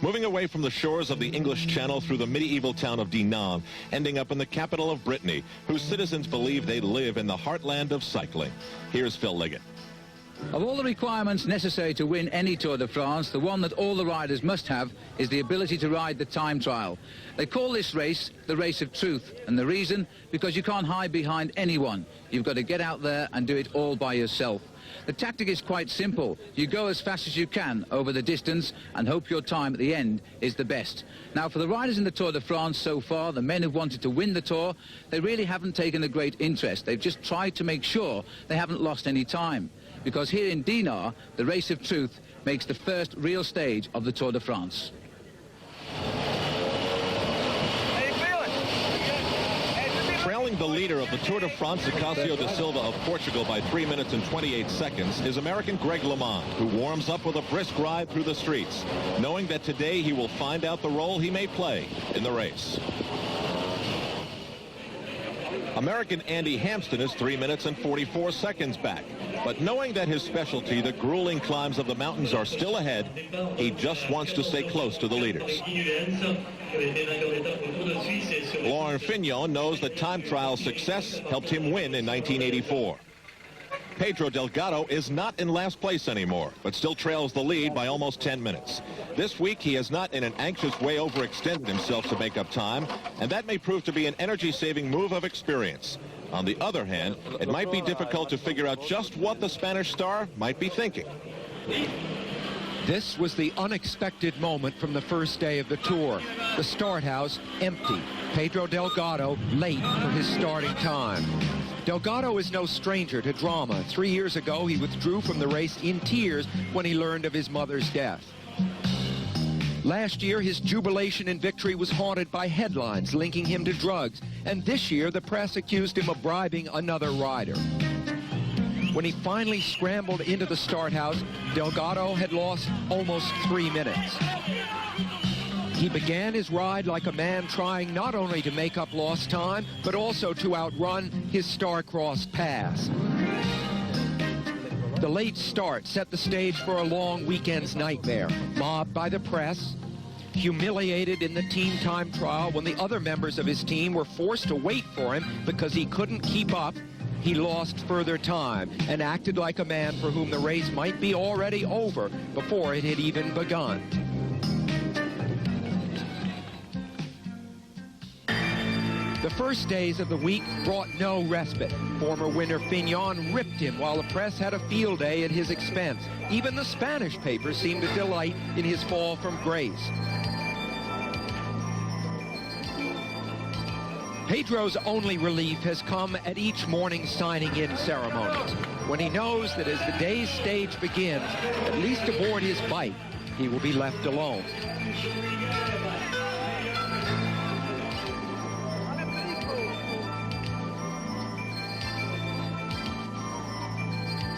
moving away from the shores of the English Channel through the medieval town of Dinan, ending up in the capital of Brittany, whose citizens believe they live in the heartland of cycling. Here's Phil Liggett. Of all the requirements necessary to win any Tour de France, the one that all the riders must have is the ability to ride the time trial. They call this race the race of truth, and the reason, because you can't hide behind anyone. You've got to get out there and do it all by yourself. The tactic is quite simple. You go as fast as you can over the distance and hope your time at the end is the best. Now, for the riders in the Tour de France so far, the men who've wanted to win the Tour, they really haven't taken a great interest. They've just tried to make sure they haven't lost any time. Because here in Dinan, the race of truth makes the first real stage of the Tour de France. Trailing the leader of the Tour de France, Ignacio da Silva of Portugal, by 3 minutes and 28 seconds, is American Greg LeMond, who warms up with a brisk ride through the streets, knowing that today he will find out the role he may play in the race. American Andy Hampsten is 3 minutes and 44 seconds back. But knowing that his specialty, the grueling climbs of the mountains, are still ahead, he just wants to stay close to the leaders. Laurent Fignon knows that time trial success helped him win in 1984. Pedro Delgado is not in last place anymore, but still trails the lead by almost 10 minutes. This week, he has not in an anxious way overextended himself to make up time, and that may prove to be an energy-saving move of experience. On the other hand, it might be difficult to figure out just what the Spanish star might be thinking. This was the unexpected moment from the first day of the Tour. The start house empty. Pedro Delgado late for his starting time. Delgado is no stranger to drama. 3 years ago, he withdrew from the race in tears when he learned of his mother's death. Last year, his jubilation in victory was haunted by headlines linking him to drugs, and this year the press accused him of bribing another rider. When he finally scrambled into the start house, Delgado had lost almost 3 minutes. He began his ride like a man trying not only to make up lost time, but also to outrun his star-crossed past. The late start set the stage for a long weekend's nightmare. Mobbed by the press, humiliated in the team time trial when the other members of his team were forced to wait for him because he couldn't keep up, he lost further time and acted like a man for whom the race might be already over before it had even begun. The first days of the week brought no respite. Former winner Fignon ripped him while the press had a field day at his expense. Even the Spanish papers seemed to delight in his fall from grace. Pedro's only relief has come at each morning's signing-in ceremonies, when he knows that as the day's stage begins, at least aboard his bike, he will be left alone.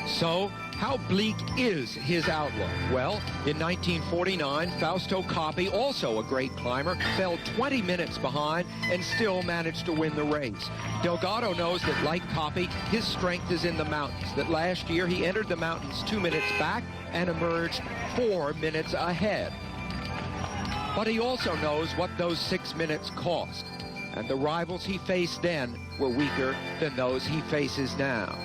So, how bleak is his outlook? Well, in 1949, Fausto Coppi, also a great climber, fell 20 minutes behind and still managed to win the race. Delgado knows that, like Coppi, his strength is in the mountains, that last year he entered the mountains 2 minutes back and emerged 4 minutes ahead. But he also knows what those 6 minutes cost, and the rivals he faced then were weaker than those he faces now.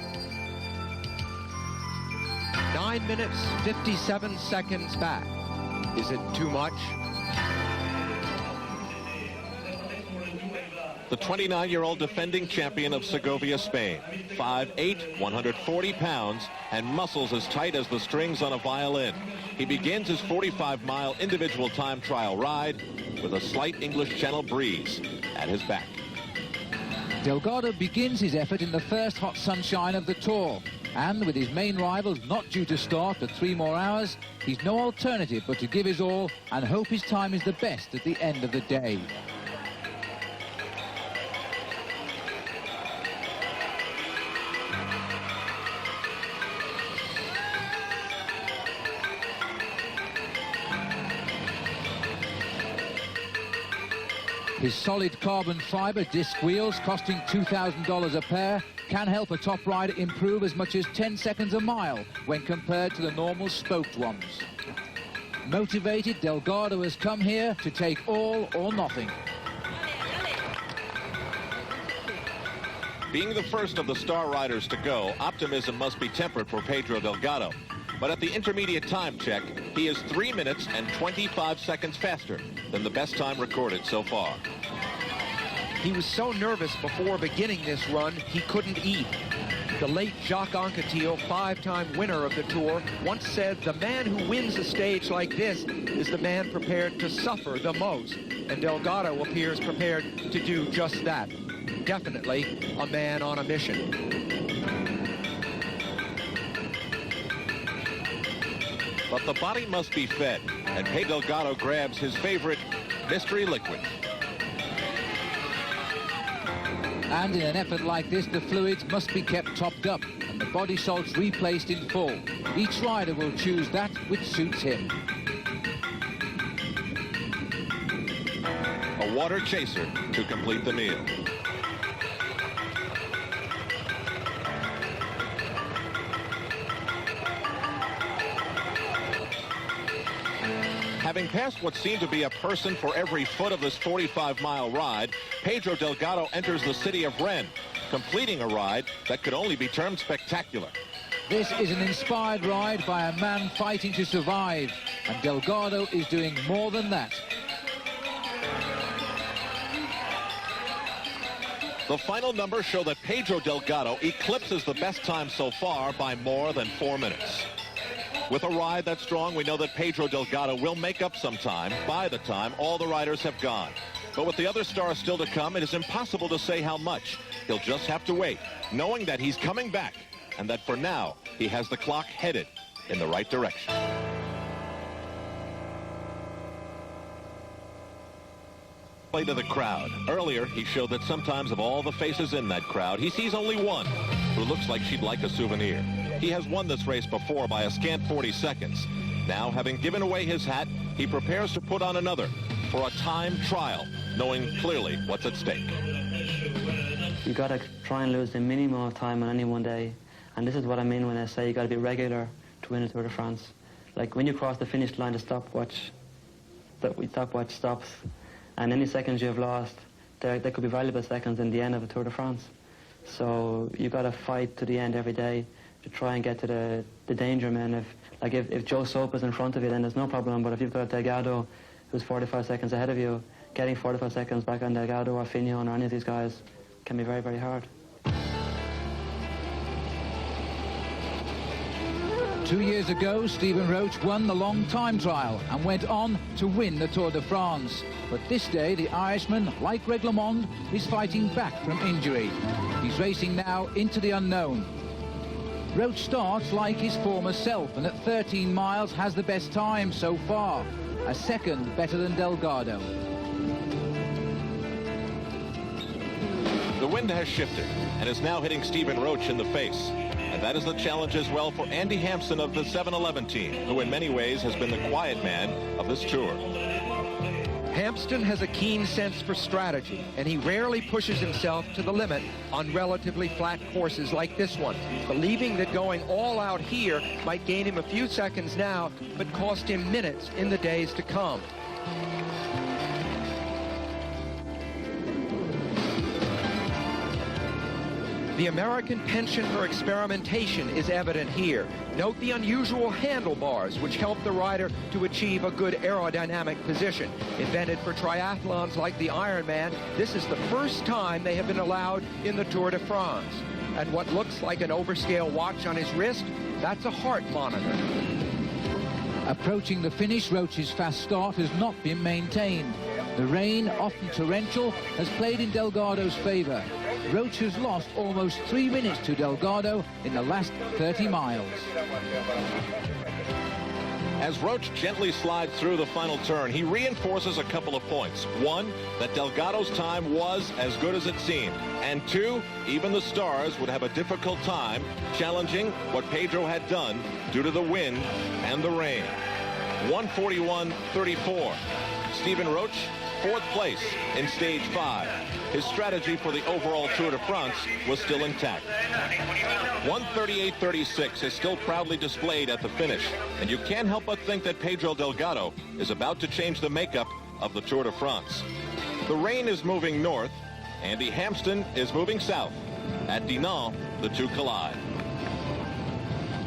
9 minutes, 57 seconds back. Is it too much? The 29-year-old defending champion of Segovia, Spain. 5'8", 140 pounds, and muscles as tight as the strings on a violin. He begins his 45-mile individual time trial ride with a slight English Channel breeze at his back. Delgado begins his effort in the first hot sunshine of the Tour. And with his main rivals not due to start for 3 more hours, he's no alternative but to give his all and hope his time is the best at the end of the day. His solid carbon fiber disc wheels, costing $2,000 a pair, can help a top rider improve as much as 10 seconds a mile when compared to the normal spoked ones. Motivated, Delgado has come here to take all or nothing. Being the first of the star riders to go, optimism must be tempered for Pedro Delgado. But at the intermediate time check, he is 3 minutes and 25 seconds faster than the best time recorded so far. He was so nervous before beginning this run, he couldn't eat. The late Jacques Anquetil, 5-time winner of the Tour, once said, "The man who wins a stage like this is the man prepared to suffer the most." And Delgado appears prepared to do just that. Definitely a man on a mission. But the body must be fed, and Pedro Delgado grabs his favorite mystery liquid. And in an effort like this, the fluids must be kept topped up and the body salts replaced in full. Each rider will choose that which suits him. A water chaser to complete the meal. Having passed what seemed to be a person for every foot of this 45-mile ride, Pedro Delgado enters the city of Rennes, completing a ride that could only be termed spectacular. This is an inspired ride by a man fighting to survive, and Delgado is doing more than that. The final numbers show that Pedro Delgado eclipses the best time so far by more than 4 minutes. With a ride that strong, we know that Pedro Delgado will make up some time by the time all the riders have gone. But with the other stars still to come, it is impossible to say how much. He'll just have to wait, knowing that he's coming back and that for now, he has the clock headed in the right direction. To the crowd. Earlier, he showed that sometimes of all the faces in that crowd, he sees only one who looks like she'd like a souvenir. He has won this race before by a scant 40 seconds. Now, having given away his hat, he prepares to put on another for a time trial, knowing clearly what's at stake. You got to try and lose the minimum of time on any one day. And this is what I mean when I say you got to be regular to win the Tour de France. Like when you cross the finish line, the stopwatch stops. And any seconds you have lost, there could be valuable seconds in the end of a Tour de France. So you got to fight to the end every day to try and get to the danger men. If Joe Soap is in front of you, then there's no problem. But if you've got Delgado, who's 45 seconds ahead of you, getting 45 seconds back on Delgado or Fignon or any of these guys can be very, very hard. 2 years ago, Stephen Roche won the long time trial and went on to win the Tour de France. But this day, the Irishman, like LeMond, is fighting back from injury. He's racing now into the unknown. Roche starts like his former self and at 13 miles has the best time so far, a second better than Delgado. The wind has shifted and is now hitting Stephen Roche in the face. And that is the challenge as well for Andy Hampson of the 7-Eleven team, who in many ways has been the quiet man of this tour. Hampson has a keen sense for strategy, and he rarely pushes himself to the limit on relatively flat courses like this one, believing that going all out here might gain him a few seconds now, but cost him minutes in the days to come. The American penchant for experimentation is evident here. Note the unusual handlebars, which help the rider to achieve a good aerodynamic position. Invented for triathlons like the Ironman, this is the first time they have been allowed in the Tour de France. And what looks like an overscale watch on his wrist, that's a heart monitor. Approaching the finish, Roche's fast start has not been maintained. The rain, often torrential, has played in Delgado's favor. Roche has lost almost 3 minutes to Delgado in the last 30 miles. As Roche gently slides through the final turn, he reinforces a couple of points. One, that Delgado's time was as good as it seemed. And two, even the stars would have a difficult time challenging what Pedro had done due to the wind and the rain. 1:41.34. Stephen Roche, 4th place in stage 5. His strategy for the overall Tour de France was still intact. 1:38.36 is still proudly displayed at the finish, and you can't help but think that Pedro Delgado is about to change the makeup of the Tour de France. The rain is moving north. Andy Hampsten is moving south. At Dinan, the two collide.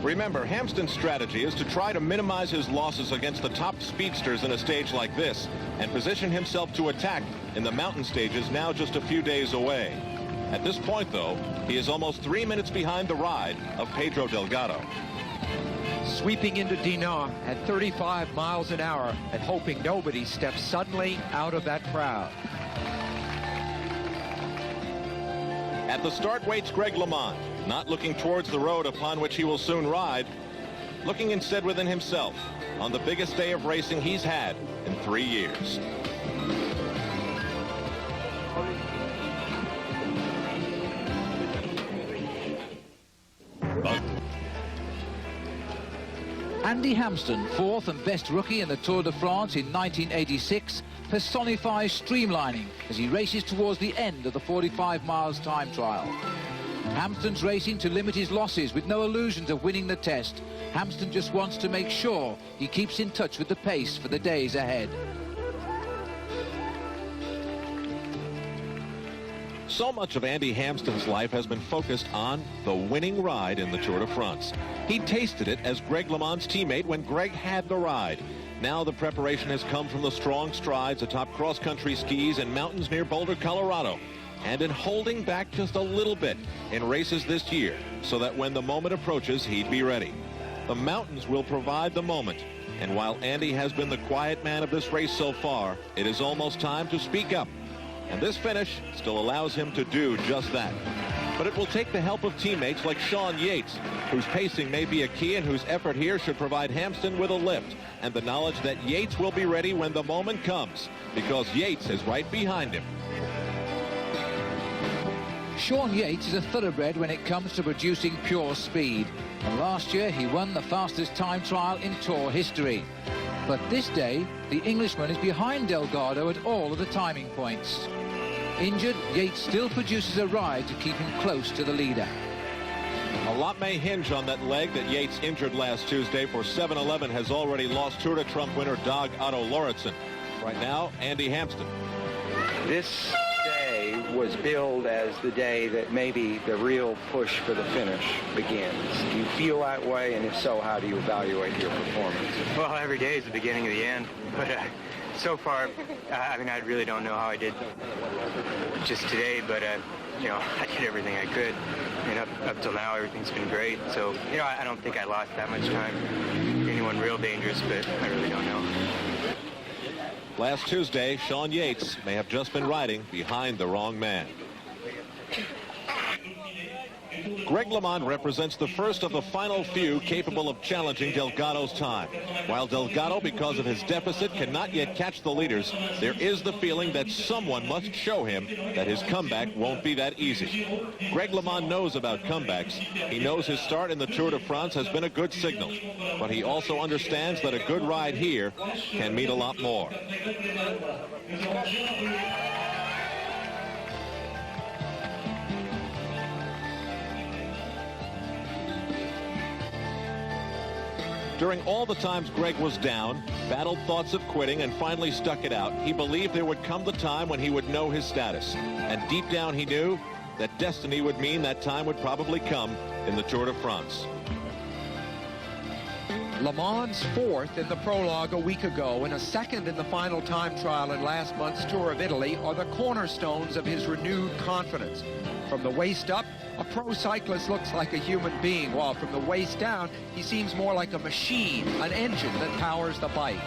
Remember, Hampsten's strategy is to try to minimize his losses against the top speedsters in a stage like this and position himself to attack in the mountain stages now just a few days away. At this point, though, he is almost 3 minutes behind the ride of Pedro Delgado. Sweeping into Dinan at 35 miles an hour and hoping nobody steps suddenly out of that crowd. At the start waits Greg LeMond, not looking towards the road upon which he will soon ride, looking instead within himself on the biggest day of racing he's had in 3 years. Andy Hampsten, 4th and best rookie in the Tour de France in 1986, personifies streamlining as he races towards the end of the 45 miles time trial. Hampsten's racing to limit his losses with no illusions of winning the test. Hampsten just wants to make sure he keeps in touch with the pace for the days ahead. So much of Andy Hampsten's life has been focused on the winning ride in the Tour de France. He tasted it as Greg LeMond's teammate when Greg had the ride. Now the preparation has come from the strong strides atop cross-country skis and mountains near Boulder, Colorado, and in holding back just a little bit in races this year so that when the moment approaches, he'd be ready. The mountains will provide the moment, and while Andy has been the quiet man of this race so far, it is almost time to speak up. And this finish still allows him to do just that. But it will take the help of teammates like Shaun Yates, whose pacing may be a key and whose effort here should provide Hampsten with a lift, and the knowledge that Yates will be ready when the moment comes, because Yates is right behind him. Shaun Yates is a thoroughbred when it comes to producing pure speed. And last year he won the fastest time trial in Tour history. But this day, the Englishman is behind Delgado at all of the timing points. Injured, Yates still produces a ride to keep him close to the leader. A lot may hinge on that leg that Yates injured last Tuesday, for 7-Eleven has already lost Tour de Trump winner Dag Otto Lauritsen. Right now, Andy Hampsten. This day was billed as the day that maybe the real push for the finish begins. Do you feel that way? And if so, how do you evaluate your performance? Well, every day is the beginning of the end. But so far, I mean, I really don't know how I did just today, but, you know, I did everything I could. And up till now, everything's been great. So, you know, I don't think I lost that much time. Anyone real dangerous, but I really don't know. Last Tuesday, Shaun Yates may have just been riding behind the wrong man. Greg LeMond represents the first of the final few capable of challenging Delgado's time. While Delgado, because of his deficit, cannot yet catch the leaders, there is the feeling that someone must show him that his comeback won't be that easy. Greg LeMond knows about comebacks. He knows his start in the Tour de France has been a good signal, but he also understands that a good ride here can mean a lot more. During all the times Greg was down, battled thoughts of quitting, and finally stuck it out, he believed there would come the time when he would know his status. And deep down he knew that destiny would mean that time would probably come in the Tour de France. LeMond's 4th in the prologue a week ago and a 2nd in the final time trial in last month's Tour of Italy are the cornerstones of his renewed confidence. From the waist up, a pro cyclist looks like a human being, while from the waist down, he seems more like a machine, an engine that powers the bike.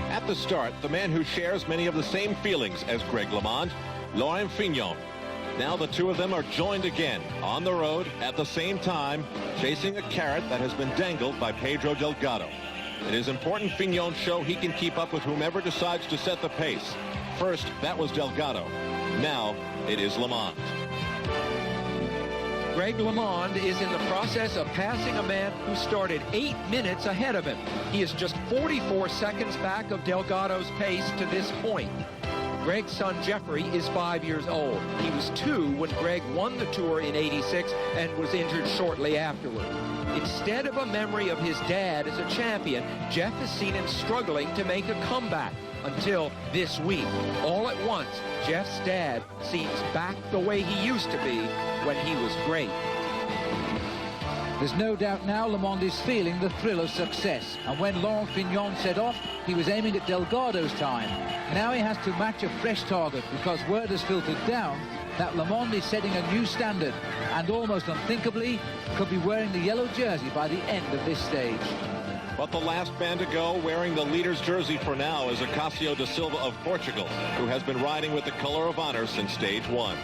At the start, the man who shares many of the same feelings as Greg LeMond, Ver.Ⅱ. Now the two of them are joined again on the road at the same time, chasing a carrot that has been dangled by Pedro Delgado. It is important Fignon show he can keep up with whomever decides to set the pace. First, that was Delgado. Now, it is LeMond. Greg LeMond is in the process of passing a man who started 8 minutes ahead of him. He is just 44 seconds back of Delgado's pace to this point. Greg's son Jeffrey is 5 years old. He was 2 when Greg won the Tour in '86 and was injured shortly afterward. Instead of a memory of his dad as a champion, Jeff has seen him struggling to make a comeback until this week. All at once, Jeff's dad seems back the way he used to be when he was great. There's no doubt now LeMond is feeling the thrill of success. And when Laurent Fignon set off, he was aiming at Delgado's time. Now he has to match a fresh target because word has filtered down that LeMond is setting a new standard and almost unthinkably could be wearing the yellow jersey by the end of this stage. But the last man to go wearing the leader's jersey for now is Acasio da Silva of Portugal, who has been riding with the color of honor since stage 1.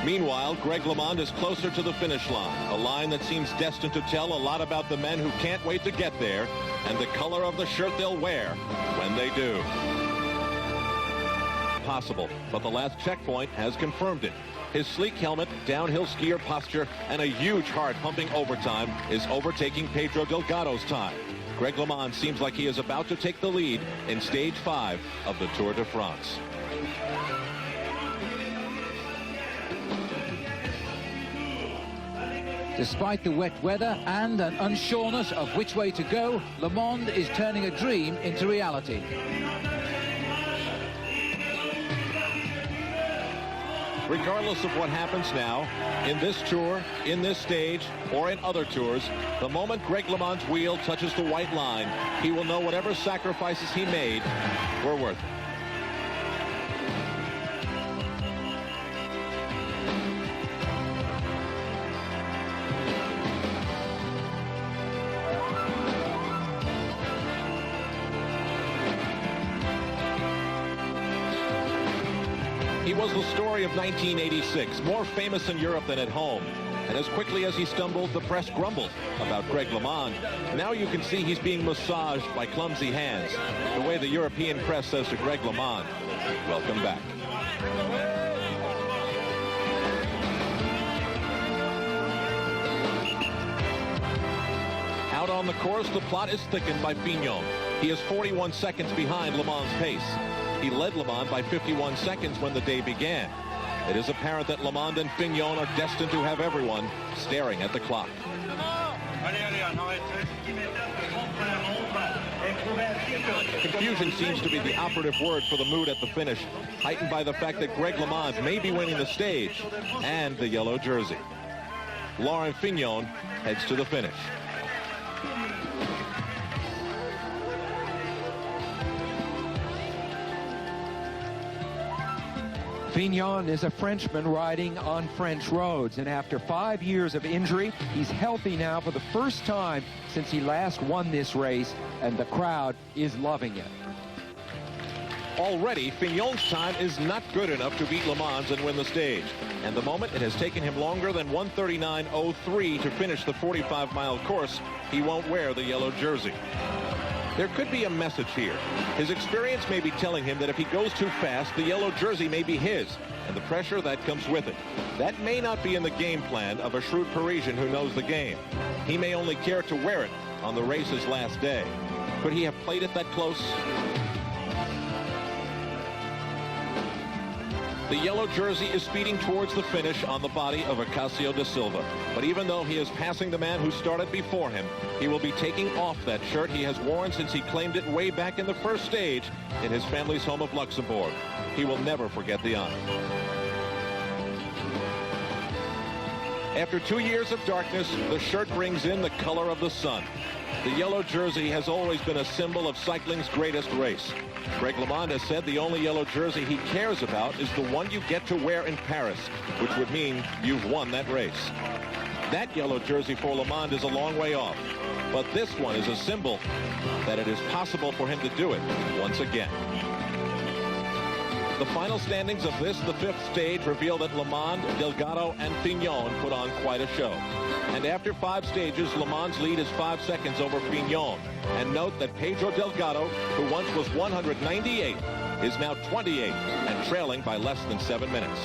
Meanwhile, Greg LeMond is closer to the finish line, a line that seems destined to tell a lot about the men who can't wait to get there and the color of the shirt they'll wear when they do. Possible, but the last checkpoint has confirmed it. His sleek helmet, downhill skier posture, and a huge heart-pumping overtime is overtaking Pedro Delgado's time. Greg LeMond seems like he is about to take the lead in stage 5 of the Tour de France. Despite the wet weather and an unsureness of which way to go, LeMond is turning a dream into reality. Regardless of what happens now, in this tour, in this stage, or in other tours, the moment Greg LeMond's wheel touches the white line, he will know whatever sacrifices he made were worth it. He was the story of 1986, more famous in Europe than at home. And as quickly as he stumbled, the press grumbled about Greg LeMond. Now you can see he's being massaged by clumsy hands, the way the European press says to Greg LeMond, welcome back. Out on the course, the plot is thickened by Fignon. He is 41 seconds behind LeMond's pace. He led LeMond by 51 seconds when the day began. It is apparent that LeMond and Fignon are destined to have everyone staring at the clock. Confusion seems to be the operative word for the mood at the finish, heightened by the fact that Greg LeMond may be winning the stage and the yellow jersey. Laurent Fignon heads to the finish. Fignon is a Frenchman riding on French roads, and after 5 years of injury, he's healthy now for the first time since he last won this race, and the crowd is loving it. Already, Fignon's time is not good enough to beat LeMond's and win the stage. And the moment it has taken him longer than 1:39.03 to finish the 45-mile course, he won't wear the yellow jersey. There could be a message here. His experience may be telling him that if he goes too fast, the yellow jersey may be his, and the pressure that comes with it. That may not be in the game plan of a shrewd Parisian who knows the game. He may only care to wear it on the race's last day. Could he have played it that close? The yellow jersey is speeding towards the finish on the body of Acasio da Silva. But even though he is passing the man who started before him, he will be taking off that shirt he has worn since he claimed it way back in the first stage in his family's home of Luxembourg. He will never forget the honor. After 2 years of darkness, the shirt brings in the color of the sun. The yellow jersey has always been a symbol of cycling's greatest race. Greg LeMond has said the only yellow jersey he cares about is the one you get to wear in Paris, which would mean you've won that race. That yellow jersey for LeMond is a long way off, but this one is a symbol that it is possible for him to do it once again. The final standings of this, the 5th stage, reveal that LeMond, Delgado, and Fignon put on quite a show. And after 5 stages, LeMond's lead is 5 seconds over Fignon. And note that Pedro Delgado, who once was 198, is now 28 and trailing by less than 7 minutes.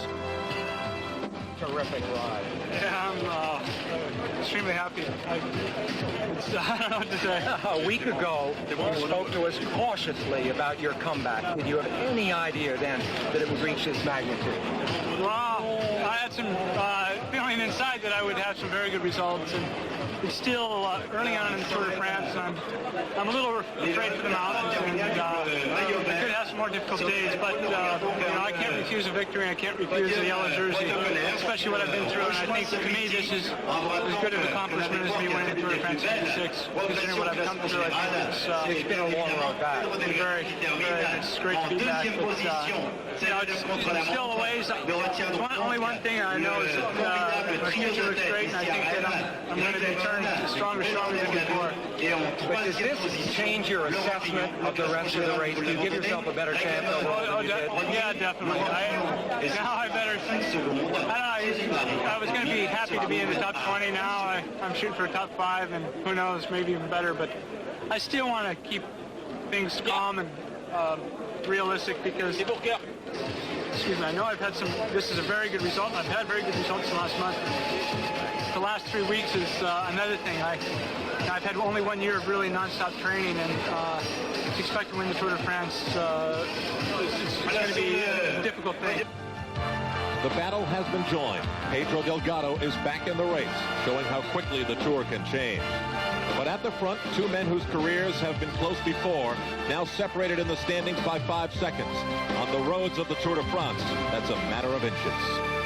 Terrific ride. Yeah, I'm extremely happy. I don't know what to say. A week ago, you spoke to us cautiously about your comeback. Did you have any idea then that it would reach this magnitude? Well, I had some feeling inside that I would have some very good results, and it's still early on in the Tour de France. I'm a little afraid for the mountains, and I could have some more difficult days, but you know, I can't refuse a victory, and I can't refuse the yellow jersey, especially what I've been through. And I think to me this is as good an accomplishment as me winning the Tour de France 56, considering what I've come through. I think It's been a long road back. it's great to be back, but you know, it's still a ways. Only one thing I know is that my future looks great, and I think that I'm going to return stronger than before. But does this change your assessment of the rest of the race? Do you give yourself a better chance over what you did? Yeah, definitely. I was going to be happy to be in the top 20. Now I'm shooting for top 5, and who knows, maybe even better. But I still want to keep things calm and realistic, because excuse me, I know I've had this is a very good result, and I've had very good results the last month. The last 3 weeks is another thing. I've had only 1 year of really non-stop training, and to expect to win the Tour de France, it's going to be a difficult thing. The battle has been joined. Pedro Delgado is back in the race, showing how quickly the Tour can change. But at the front, two men whose careers have been close before, now separated in the standings by 5 seconds. On the roads of the Tour de France, that's a matter of inches.